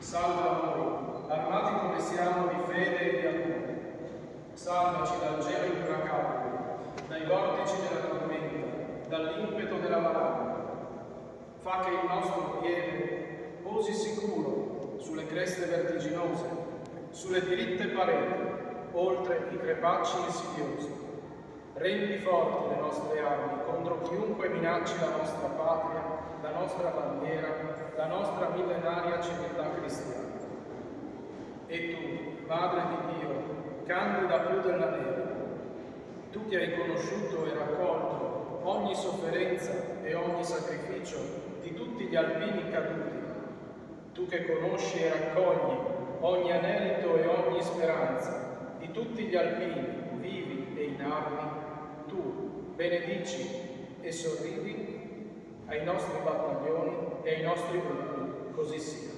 Salva noi, armati come siamo di fede e di amore. Salvaci dal gelo implacabile, dai vortici della tormenta, dall'impeto della malanna. Fa che il nostro piede posi sicuro sulle creste vertiginose, sulle diritte pareti, oltre i crepacci insidiosi. Rendi forti le nostre armi contro chiunque minacci la nostra patria, la nostra bandiera, la nostra millenaria civiltà cristiana. E tu, Madre di Dio, candida più della neve, tu che hai conosciuto e raccolto ogni sofferenza e ogni sacrificio di tutti gli alpini caduti, tu che conosci e raccogli ogni anelito e ogni speranza di tutti gli alpini, vivi e in armi, tu benedici e sorridi ai nostri battaglioni e ai nostri gruppi, così sia.